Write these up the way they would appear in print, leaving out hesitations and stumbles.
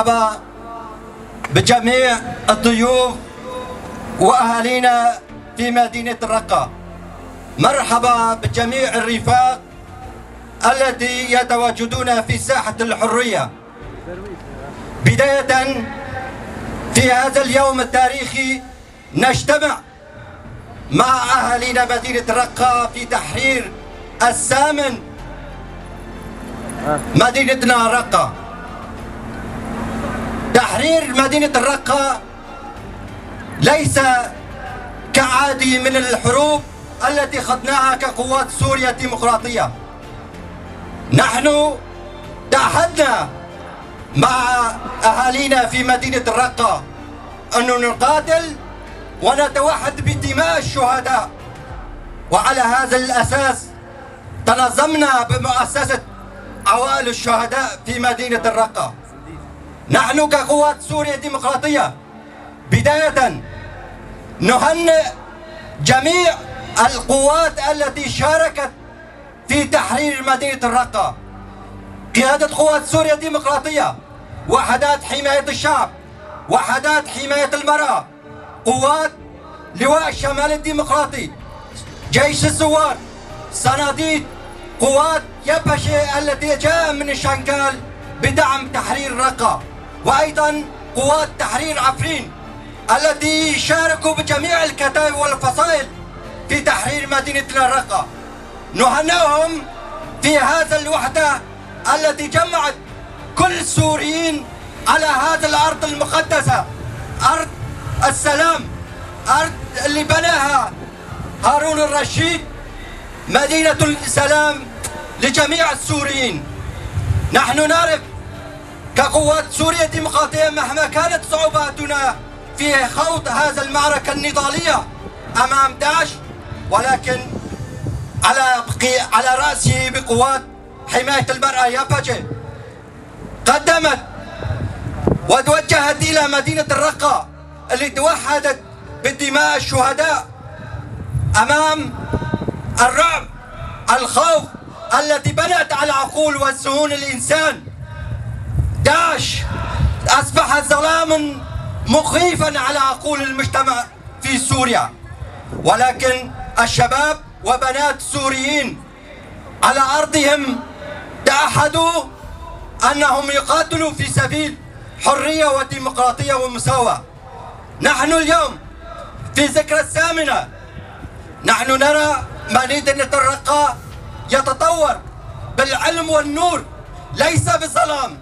مرحبا بجميع الضيوف وأهالينا في مدينة الرقة. مرحبا بجميع الرفاق الذي يتواجدون في ساحة الحرية. بداية في هذا اليوم التاريخي نجتمع مع أهالينا مدينة الرقة في تحرير الثامن مدينتنا الرقة. تحرير مدينة الرقة ليس كعادي من الحروب التي خضناها كقوات سوريا الديمقراطية. نحن تعهدنا مع أهالينا في مدينة الرقة أنه نقاتل ونتوحد بدماء الشهداء، وعلى هذا الأساس تنظمنا بمؤسسة عوائل الشهداء في مدينة الرقة. نحن كقوات سوريا الديمقراطية بداية نهنئ جميع القوات التي شاركت في تحرير مدينة الرقة: قيادة قوات سوريا الديمقراطية، وحدات حماية الشعب، وحدات حماية المرأة، قوات لواء الشمال الديمقراطي، جيش الثوار، صناديد، قوات يبشة التي جاء من الشنكال بدعم تحرير الرقة، وأيضا قوات تحرير عفرين التي شاركوا بجميع الكتائب والفصائل في تحرير مدينتنا الرقة. نهنئهم في هذا الوحدة التي جمعت كل السوريين على هذا الأرض المقدسة، أرض السلام، أرض اللي بناها هارون الرشيد، مدينة السلام لجميع السوريين. نحن نعرف كقوات سوريا الديمقراطية مهما كانت صعوباتنا في خوض هذا المعركة النضالية أمام داعش، ولكن على رأسه بقوات حماية المرأة يابجة قدمت وتوجهت إلى مدينة الرقة اللي توحدت بدماء الشهداء أمام الرعب، الخوف التي بنت على عقول وذهون الإنسان. داعش أصبح ظلاما مخيفا على عقول المجتمع في سوريا، ولكن الشباب وبنات السوريين على أرضهم تعهدوا أنهم يقاتلوا في سبيل حرية وديمقراطية ومساواة. نحن اليوم في ذكرى الثامنة نحن نرى مدينة الرقة يتطور بالعلم والنور، ليس بالظلام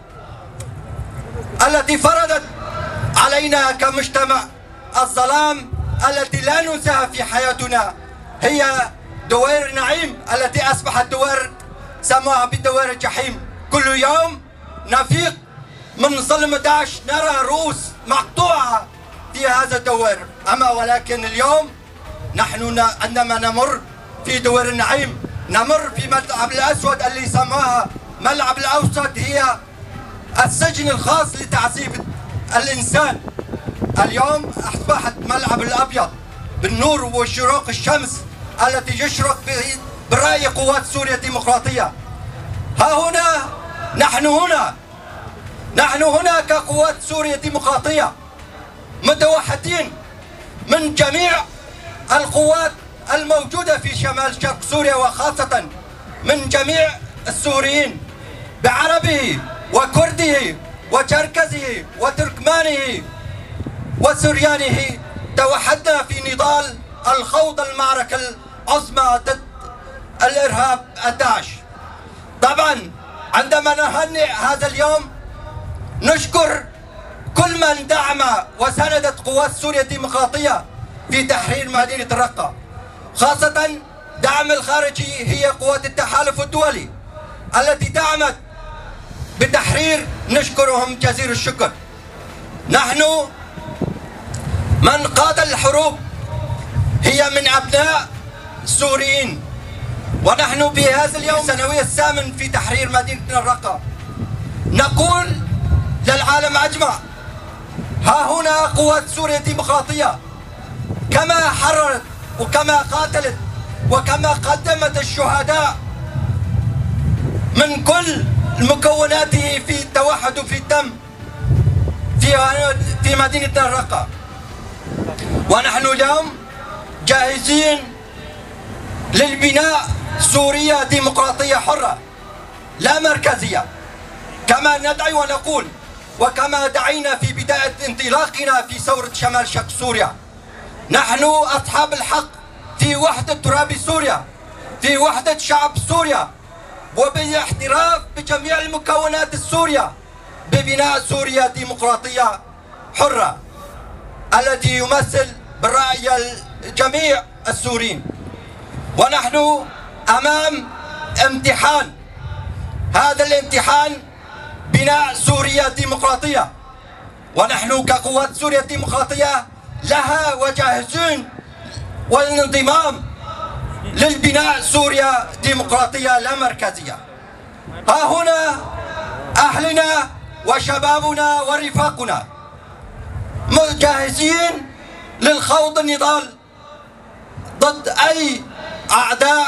التي فرضت علينا كمجتمع. الظلام التي لا ننساها في حياتنا هي دوائر النعيم التي أصبحت دوائر سموها بدوائر الجحيم. كل يوم نفيق من ظلم داعش، نرى رؤوس مقطوعة في هذا الدوائر. أما ولكن اليوم نحن عندما نمر في دوائر النعيم نمر في ملعب الأسود اللي سموها ملعب الأوسط، هي السجن الخاص لتعذيب الإنسان. اليوم أصبحت ملعب الأبيض بالنور وشروق الشمس التي يشرق برأي قوات سوريا الديمقراطية. ها هنا نحن هنا كقوات سوريا الديمقراطية متوحدين من جميع القوات الموجودة في شمال شرق سوريا، وخاصة من جميع السوريين بعربه وكرده وشركزه وتركمانه وسريانه. توحدنا في نضال الخوض المعركة العظمى ضد الإرهاب الداعش. طبعا عندما نهنئ هذا اليوم نشكر كل من دعم وساندت قوات سوريا الديمقراطية في تحرير مدينة الرقة، خاصة دعم الخارجي هي قوات التحالف الدولي التي دعمت بتحرير، نشكرهم جزيل الشكر. نحن من قاد الحروب هي من أبناء السوريين، ونحن بهذا اليوم السنوي الثامن في تحرير مدينة الرقة نقول للعالم أجمع: ها هنا قوات سوريا الديمقراطية كما حررت وكما قاتلت وكما قدمت الشهداء من كل مكوناته في التوحد وفي الدم. في مدينة الرقة. ونحن اليوم جاهزين للبناء سوريا ديمقراطية حرة لا مركزية، كما ندعي ونقول وكما دعينا في بداية انطلاقنا في ثورة شمال شرق سوريا. نحن أصحاب الحق في وحدة تراب سوريا، في وحدة شعب سوريا، وبالاحتراف بجميع المكونات السورية ببناء سوريا ديمقراطية حرة التي يمثل بالرأي جميع السوريين. ونحن أمام امتحان، هذا الامتحان بناء سوريا ديمقراطية، ونحن كقوات سوريا الديمقراطية لها وجاهزين والانضمام للبناء سوريا ديمقراطية لا مركزية. ها هنا أهلنا وشبابنا ورفاقنا جاهزين للخوض النضال ضد أي أعداء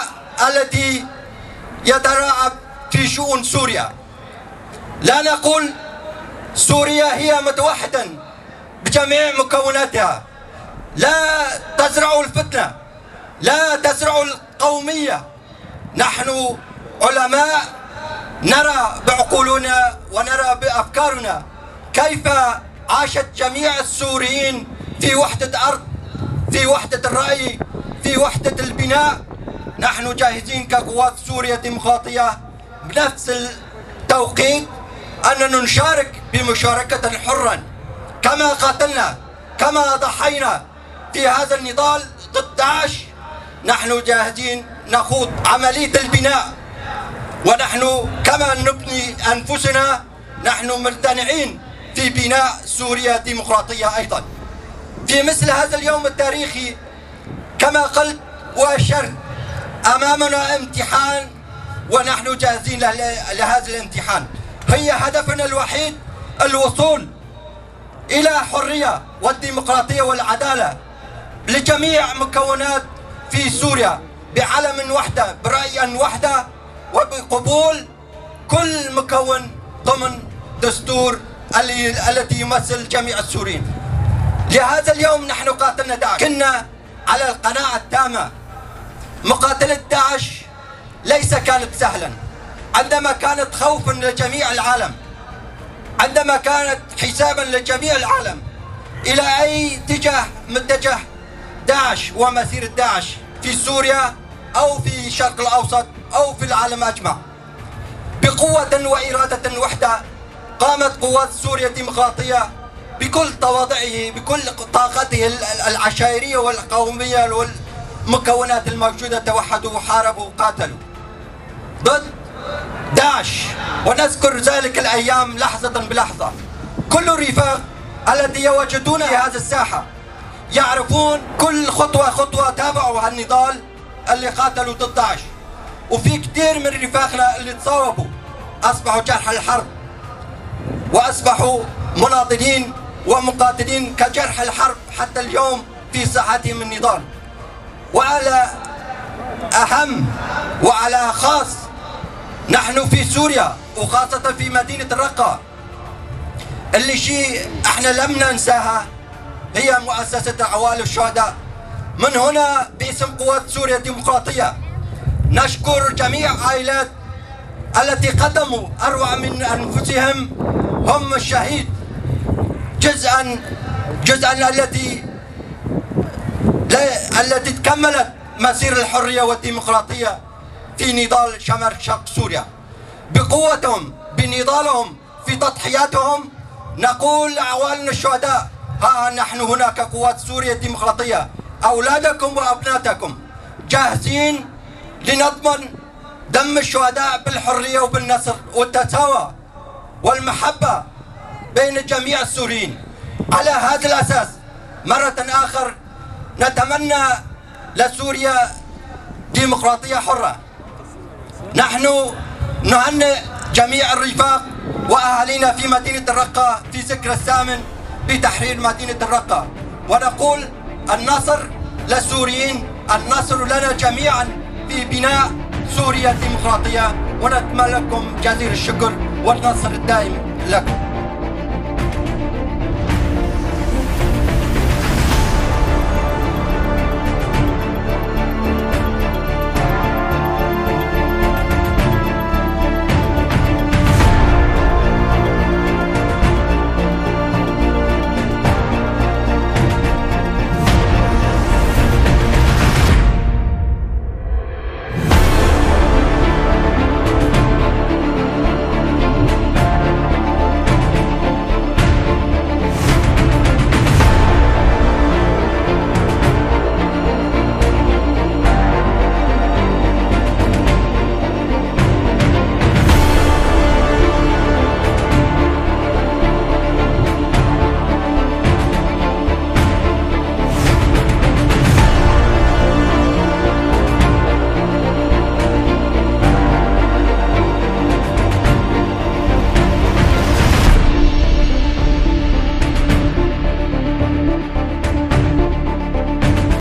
التي يتلاعب في شؤون سوريا. لا نقول سوريا هي متوحدة بجميع مكوناتها، لا تزرع الفتنة، لا تزرع القومية. نحن علماء نرى بعقولنا ونرى بأفكارنا كيف عاشت جميع السوريين في وحدة أرض، في وحدة الرأي، في وحدة البناء. نحن جاهزين كقوات سوريا الديمقراطية بنفس التوقيت أننا نشارك بمشاركة حرا، كما قاتلنا، كما ضحينا في هذا النضال ضد داعش. نحن جاهزين نخوض عملية البناء، ونحن كما نبني أنفسنا نحن ممتنعين في بناء سوريا ديمقراطية أيضا. في مثل هذا اليوم التاريخي كما قلت وأشرت أمامنا امتحان، ونحن جاهزين لهذا الامتحان. هي هدفنا الوحيد الوصول إلى حرية والديمقراطية والعدالة لجميع مكونات في سوريا بعلم وحدة، برأي وحدة، وبقبول كل مكون ضمن دستور التي يمثل جميع السوريين. لهذا اليوم نحن قاتلنا داعش. كنا على القناعة التامة مقاتلة داعش ليس كانت سهلا، عندما كانت خوفا لجميع العالم، عندما كانت حسابا لجميع العالم إلى أي اتجاه متجه داعش ومسيرة داعش في سوريا أو في الشرق الأوسط أو في العالم أجمع. بقوة وإرادة وحدة قامت قوات سوريا الديمقراطية بكل تواضعه، بكل طاقته العشائرية والقومية والمكونات الموجودة، توحدوا وحاربوا وقاتلوا ضد داعش. ونذكر ذلك الأيام لحظة بلحظة. كل الرفاق الذي يوجدون في هذه الساحة يعرفون كل خطوة خطوة تابعوا هالنضال اللي قاتلوا ضد داعش. وفي كثير من رفاقنا اللي تصاوبوا أصبحوا جرحى الحرب، وأصبحوا مناضلين ومقاتلين كجرح الحرب حتى اليوم في ساحتهم النضال. وعلى أهم وعلى خاص نحن في سوريا وخاصة في مدينة الرقة اللي شيء احنا لم ننساها هي مؤسسة عوائل الشهداء. من هنا باسم قوات سوريا الديمقراطية نشكر جميع عائلات التي قدموا أروع من أنفسهم، هم الشهيد جزءا التي تكملت مسير الحرية والديمقراطية في نضال شمال شرق سوريا. بقوتهم، بنضالهم، في تضحياتهم نقول لعوائل الشهداء ها نحن هنا كقوات سوريا الديمقراطية أولادكم وأبناتكم جاهزين لنضمن دم الشهداء بالحرية وبالنصر والتساوى والمحبة بين جميع السوريين. على هذا الأساس مرة آخر نتمنى لسوريا ديمقراطية حرة. نحن نهنئ جميع الرفاق وأهالينا في مدينة الرقة في ذكرى الثامن بتحرير مدينة الرقة، ونقول النصر للسوريين، النصر لنا جميعا في بناء سوريا الديمقراطية، ونتمنى لكم جزيل الشكر والنصر الدائم لكم.